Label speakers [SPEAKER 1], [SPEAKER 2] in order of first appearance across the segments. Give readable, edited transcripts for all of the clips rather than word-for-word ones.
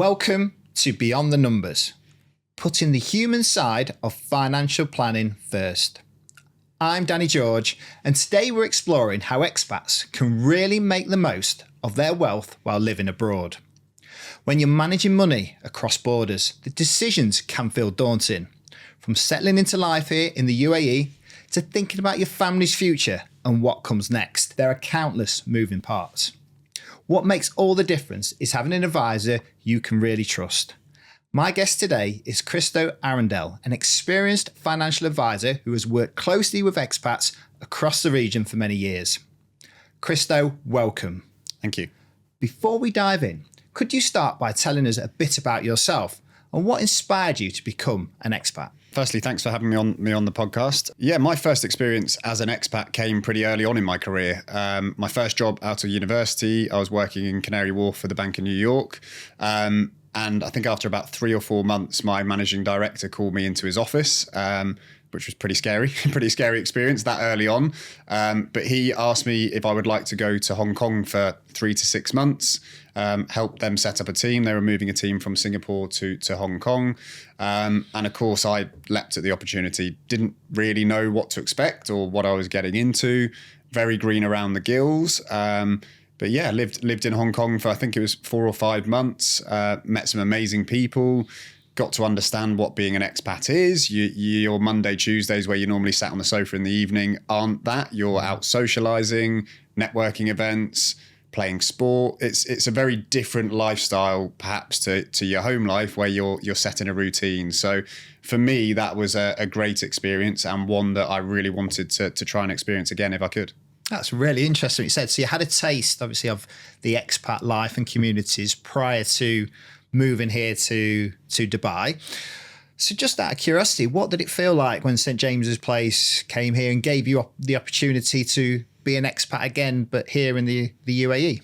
[SPEAKER 1] Welcome to Beyond the Numbers, putting the human side of financial planning first. I'm Danny George, and today we're exploring how expats can really make the most of their wealth while living abroad. When you're managing money across borders, the decisions can feel daunting, from settling into life here in the UAE to thinking about your family's future and what comes next. There are countless moving parts. What makes all the difference is having an advisor you can really trust. My guest today is Christo Arundel, an experienced financial advisor who has worked closely with expats across the region for many years. Christo, welcome.
[SPEAKER 2] Thank you.
[SPEAKER 1] Before we dive in, could you start by telling us a bit about yourself and what inspired you to become an expat?
[SPEAKER 2] Firstly, thanks for having me on the podcast. Yeah, my first experience as an expat came pretty early on in my career. My first job out of university, I was working in Canary Wharf for the Bank of New York. And I think after about 3 or 4 months, my managing director called me into his office, which was pretty scary experience that early on. But he asked me if I would like to go to Hong Kong for 3 to 6 months, help them set up a team. They were moving a team from Singapore to Hong Kong. And of course, I leapt at the opportunity, didn't really know what to expect or what I was getting into, very green around the gills. But yeah, lived in Hong Kong for, I think it was 4 or 5 months, met some amazing people, got to understand what being an expat is. Your Monday, Tuesdays where you normally sat on the sofa in the evening aren't that. You're out socializing, networking events, playing sport. It's a very different lifestyle perhaps to your home life where you're set in a routine. So for me, that was a great experience and one that I really wanted to try and experience again if I could.
[SPEAKER 1] That's really interesting what you said. So you had a taste, obviously, of the expat life and communities prior to moving here to Dubai. So just out of curiosity, what did it feel like when St. James's Place came here and gave you the opportunity to be an expat again, but here in the UAE?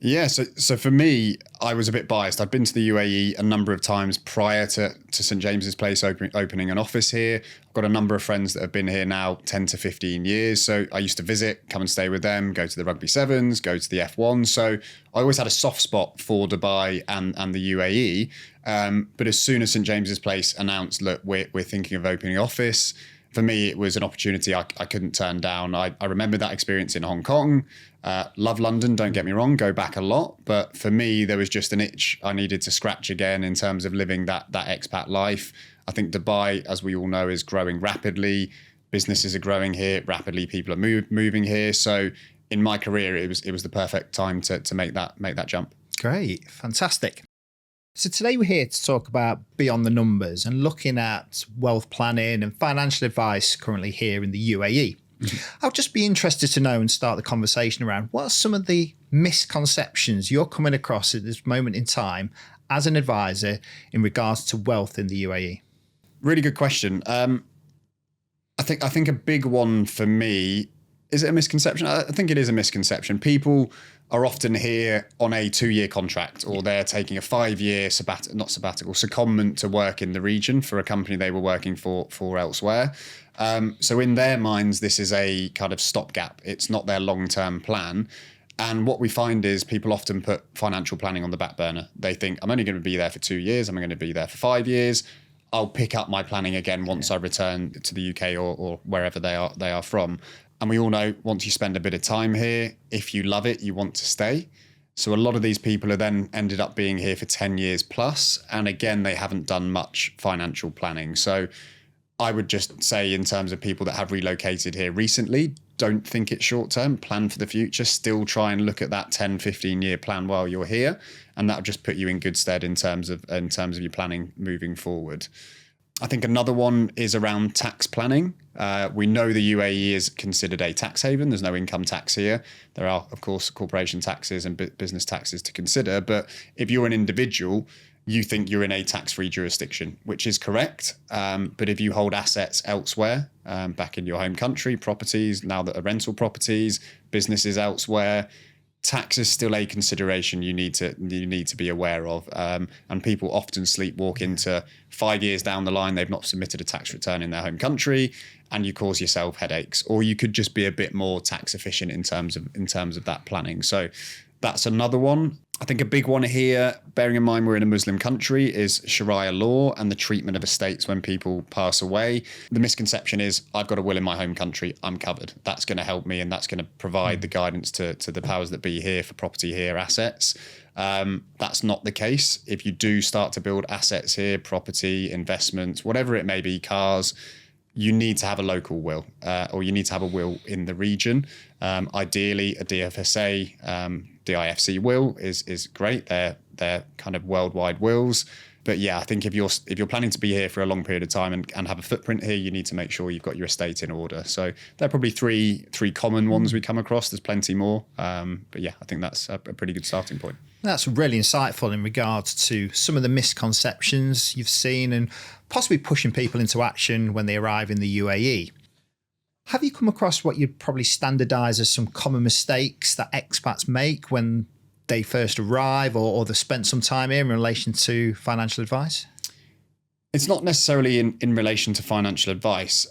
[SPEAKER 2] Yeah, so for me, I was a bit biased. I'd been to the UAE a number of times prior to St. James's Place opening an office here. I've got a number of friends that have been here now 10 to 15 years. So I used to visit, come and stay with them, go to the Rugby Sevens, go to the F1. So I always had a soft spot for Dubai and the UAE. But as soon as St. James's Place announced, look, we're thinking of opening an office, for me, it was an opportunity I couldn't turn down. I remember that experience in Hong Kong. Love London, don't get me wrong, go back a lot. But for me, there was just an itch I needed to scratch again in terms of living that expat life. I think Dubai, as we all know, is growing rapidly. Businesses are growing here rapidly. People are moving here. So in my career, it was the perfect time to make that jump.
[SPEAKER 1] Great, fantastic. So today we're here to talk about Beyond the Numbers and looking at wealth planning and financial advice currently here in the UAE. Mm-hmm. I'll just be interested to know and start the conversation around what are some of the misconceptions you're coming across at this moment in time as an advisor in regards to wealth in the UAE?
[SPEAKER 2] Really good question. I think a big one for me, is it a misconception? I think it is a misconception. People are often here on a 2-year contract, or they're taking a 5-year secondment to work in the region for a company they were working for elsewhere. So in their minds, this is a kind of stopgap. It's not their long-term plan. And what we find is people often put financial planning on the back burner. They think, I'm only going to be there for 2 years. I'm going to be there for 5 years. I'll pick up my planning again once I return to the UK or wherever they are from. And we all know once you spend a bit of time here, if you love it, you want to stay. So a lot of these people are then ended up being here for 10 years plus. And again, they haven't done much financial planning. So I would just say in terms of people that have relocated here recently, don't think it's short term, plan for the future, still try and look at that 10, 15 year plan while you're here. And that'll just put you in good stead in terms of your planning moving forward. I think another one is around tax planning. We know the UAE is considered a tax haven. There's no income tax here. There are, of course, corporation taxes and business taxes to consider. But if you're an individual, you think you're in a tax-free jurisdiction, which is correct. But if you hold assets elsewhere, back in your home country, properties, now that are rental properties, businesses elsewhere, tax is still a consideration you need to be aware of. And people often sleepwalk into 5 years down the line, they've not submitted a tax return in their home country, and you cause yourself headaches. Or you could just be a bit more tax efficient in terms of that planning. So That's another one. I think a big one here, bearing in mind we're in a Muslim country, is Sharia law and the treatment of estates when people pass away. The misconception is, I've got a will in my home country, I'm covered. That's going to help me, and that's going to provide the guidance to the powers that be here for property here, assets. That's not the case. If you do start to build assets here, property, investments, whatever it may be, cars, you need to have a local will, or you need to have a will in the region. Ideally, a DFSA, DIFC will is great. They're kind of worldwide wills. But yeah, I think if you're planning to be here for a long period of time and have a footprint here, you need to make sure you've got your estate in order. So there are probably three common ones we come across. There's plenty more. But yeah, I think that's a pretty good starting point.
[SPEAKER 1] That's really insightful in regards to some of the misconceptions you've seen and possibly pushing people into action when they arrive in the UAE. Have you come across what you'd probably standardise as some common mistakes that expats make when they first arrive or they've spent some time here in relation to financial advice?
[SPEAKER 2] It's not necessarily in relation to financial advice.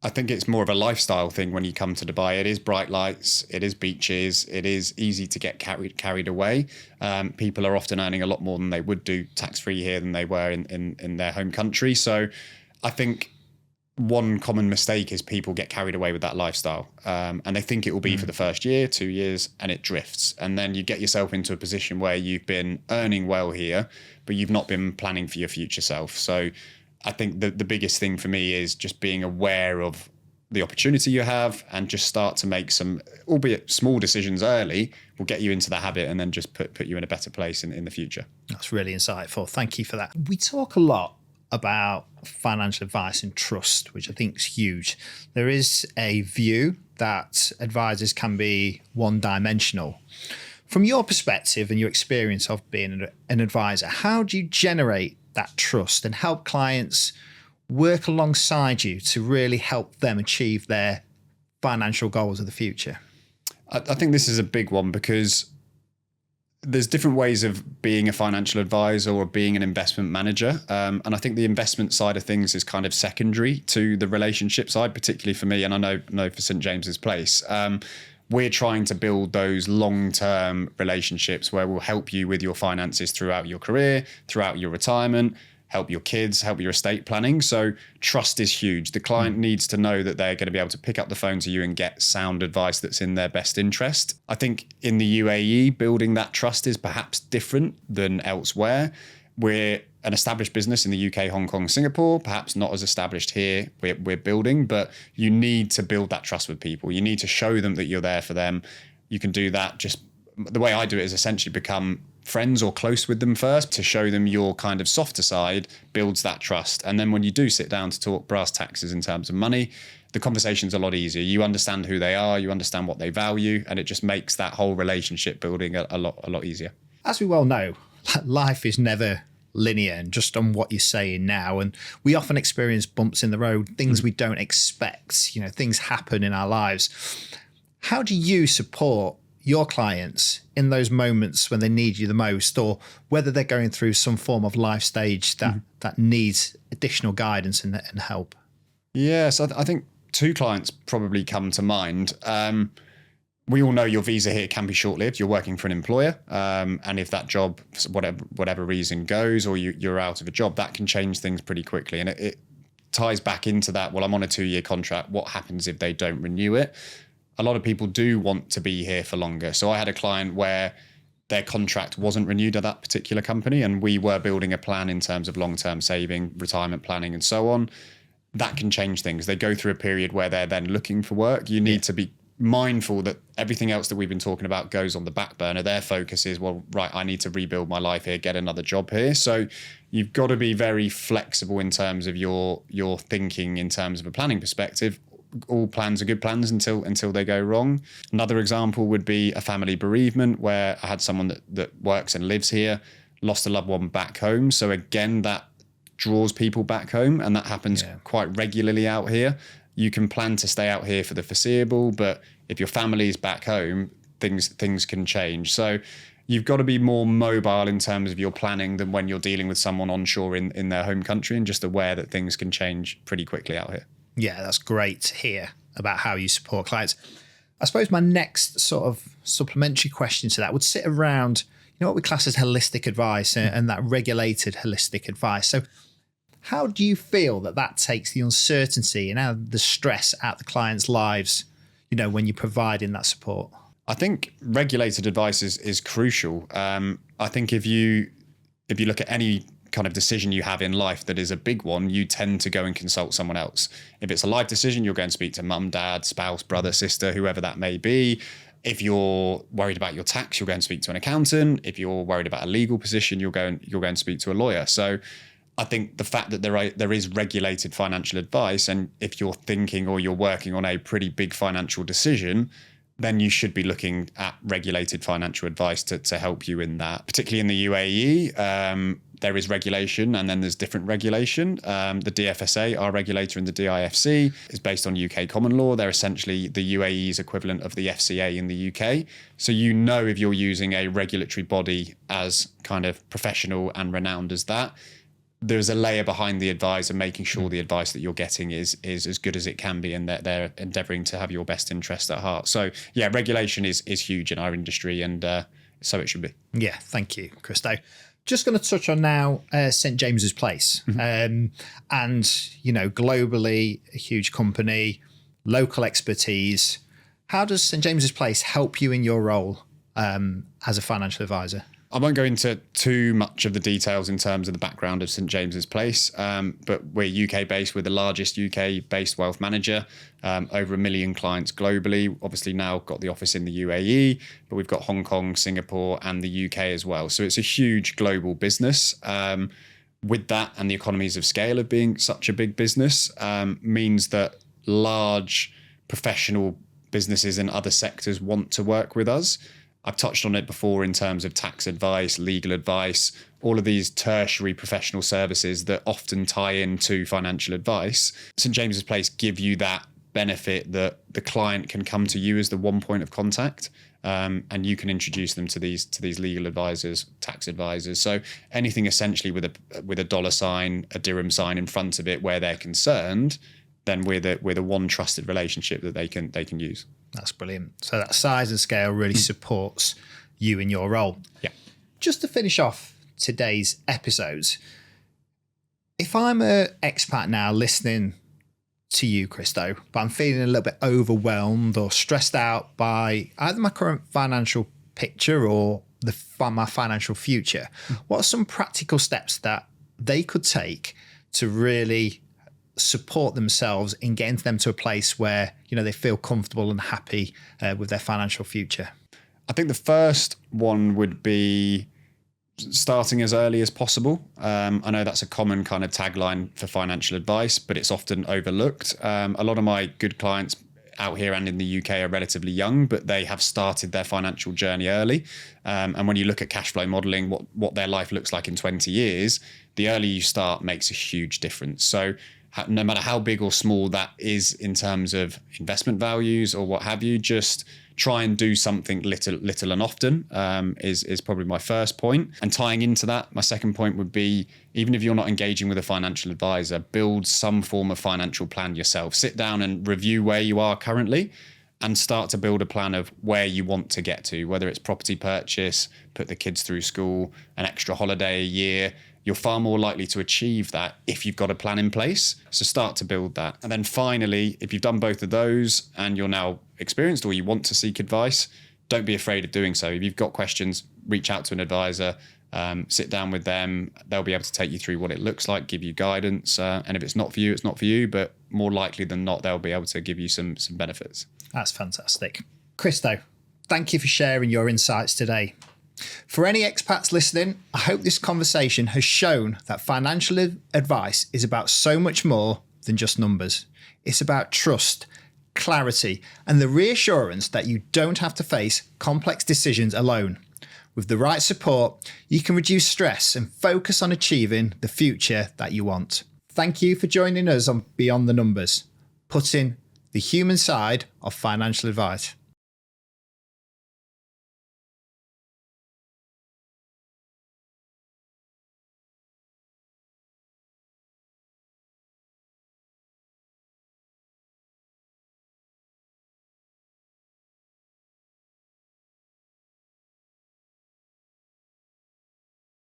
[SPEAKER 2] I think it's more of a lifestyle thing when you come to Dubai. It is bright lights, it is beaches, it is easy to get carried away. People are often earning a lot more than they would do tax-free here than they were in their home country. So I think one common mistake is people get carried away with that lifestyle, and they think it will be for the first year, 2 years, and it drifts. And then you get yourself into a position where you've been earning well here, but you've not been planning for your future self. So I think the biggest thing for me is just being aware of the opportunity you have and just start to make some, albeit small decisions early, will get you into the habit and then just put you in a better place in the future.
[SPEAKER 1] That's really insightful. Thank you for that. We talk a lot about financial advice and trust, which I think is huge. There is a view that advisors can be one-dimensional. From your perspective and your experience of being an advisor, how do you generate that trust and help clients work alongside you to really help them achieve their financial goals of the future?
[SPEAKER 2] I think this is a big one because there's different ways of being a financial advisor or being an investment manager. And I think the investment side of things is kind of secondary to the relationship side, particularly for me. And I know for St. James's Place, we're trying to build those long-term relationships where we'll help you with your finances throughout your career, throughout your retirement, help your kids, help your estate planning. So trust is huge. The client needs to know that they're going to be able to pick up the phone to you and get sound advice that's in their best interest. I think in the UAE, building that trust is perhaps different than elsewhere. We're an established business in the UK, Hong Kong, Singapore, perhaps not as established here. We're building, but you need to build that trust with people. You need to show them that you're there for them. You can do that just the way I do it is essentially become friends or close with them first to show them your kind of softer side builds that trust. And then when you do sit down to talk brass taxes in terms of money, the conversation's a lot easier. You understand who they are, you understand what they value, and it just makes that whole relationship building a lot easier.
[SPEAKER 1] As we well know, life is never linear and just on what you're saying now. And we often experience bumps in the road, things we don't expect, things happen in our lives. How do you support your clients in those moments when they need you the most, or whether they're going through some form of life stage that needs additional guidance and help?
[SPEAKER 2] Yes, I think two clients probably come to mind. We all know your visa here can be short-lived. You're working for an employer, and if that job, for whatever reason, goes, or you're out of a job, that can change things pretty quickly. And it ties back into that, well, I'm on a 2-year contract. What happens if they don't renew it? A lot of people do want to be here for longer. So I had a client where their contract wasn't renewed at that particular company, and we were building a plan in terms of long-term saving, retirement planning, and so on. That can change things. They go through a period where they're then looking for work. You need to be mindful that everything else that we've been talking about goes on the back burner. Their focus is, well, right, I need to rebuild my life here, get another job here. So you've got to be very flexible in terms of your thinking in terms of a planning perspective. All plans are good plans until they go wrong. Another example would be a family bereavement where I had someone that works and lives here, lost a loved one back home. So again, that draws people back home, and that happens quite regularly out here. You can plan to stay out here for the foreseeable, but if your family is back home, things can change. So you've got to be more mobile in terms of your planning than when you're dealing with someone onshore in their home country, and just aware that things can change pretty quickly out here.
[SPEAKER 1] Yeah, that's great to hear about how you support clients. I suppose my next sort of supplementary question to that would sit around, what we class as holistic advice and that regulated holistic advice. So how do you feel that takes the uncertainty and the stress out the clients' lives, when you're providing that support?
[SPEAKER 2] I think regulated advice is crucial. I think if you look at any kind of decision you have in life that is a big one, you tend to go and consult someone else. If it's a life decision, you're going to speak to mum, dad, spouse, brother, sister, whoever that may be. If you're worried about your tax, you're going to speak to an accountant. If you're worried about a legal position, you're going to speak to a lawyer. So I think the fact that there is regulated financial advice, and if you're thinking or you're working on a pretty big financial decision, then you should be looking at regulated financial advice to help you in that. Particularly in the UAE, there is regulation and then there's different regulation. The DFSA, our regulator, and the DIFC is based on UK common law. They're essentially the UAE's equivalent of the FCA in the UK. So if you're using a regulatory body as kind of professional and renowned as that, there's a layer behind the advisor making sure the advice that you're getting is as good as it can be, and that they're endeavouring to have your best interest at heart. So yeah, regulation is huge in our industry, and so it should be.
[SPEAKER 1] Yeah, thank you, Christo. Just going to touch on now St James's Place, and globally a huge company, local expertise. How does St James's Place help you in your role as a financial advisor?
[SPEAKER 2] I won't go into too much of the details in terms of the background of St James's Place, but we're UK based. We're the largest UK based wealth manager, over 1 million clients globally. Obviously now got the office in the UAE, but we've got Hong Kong, Singapore and the UK as well. So it's a huge global business. With that and the economies of scale of being such a big business means that large professional businesses in other sectors want to work with us. I've touched on it before in terms of tax advice, legal advice, all of these tertiary professional services that often tie into financial advice. St James's Place give you that benefit that the client can come to you as the one point of contact, and you can introduce them to these legal advisors, tax advisors. So anything essentially with a dollar sign, a dirham sign in front of it where they're concerned, then we're the one trusted relationship that they can use.
[SPEAKER 1] That's brilliant. So that size and scale really supports you in your role.
[SPEAKER 2] Yeah.
[SPEAKER 1] Just to finish off today's episodes, if I'm an expat now listening to you, Christo, but I'm feeling a little bit overwhelmed or stressed out by either my current financial picture or my financial future, what are some practical steps that they could take to really support themselves in getting them to a place where they feel comfortable and happy with their financial future?
[SPEAKER 2] I think the first one would be starting as early as possible. I know that's a common kind of tagline for financial advice, but it's often overlooked. A lot of my good clients out here and in the UK are relatively young, but they have started their financial journey early. And when you look at cash flow modeling, what their life looks like in 20 years, the earlier you start makes a huge difference. So no matter how big or small that is in terms of investment values or what have you, just try and do something little and often is probably my first point. And tying into that, my second point would be, even if you're not engaging with a financial advisor, build some form of financial plan yourself. Sit down and review where you are currently and start to build a plan of where you want to get to, whether it's property purchase, put the kids through school, an extra holiday a year. You're far more likely to achieve that if you've got a plan in place. So start to build that. And then finally, if you've done both of those and you're now experienced or you want to seek advice, don't be afraid of doing so. If you've got questions, reach out to an advisor, sit down with them. They'll be able to take you through what it looks like, give you guidance. And if it's not for you, it's not for you. But more likely than not, they'll be able to give you some benefits.
[SPEAKER 1] That's fantastic. Christo, thank you for sharing your insights today. For any expats listening, I hope this conversation has shown that financial advice is about so much more than just numbers. It's about trust, clarity, and the reassurance that you don't have to face complex decisions alone. With the right support, you can reduce stress and focus on achieving the future that you want. Thank you for joining us on Beyond the Numbers, putting the human side of financial advice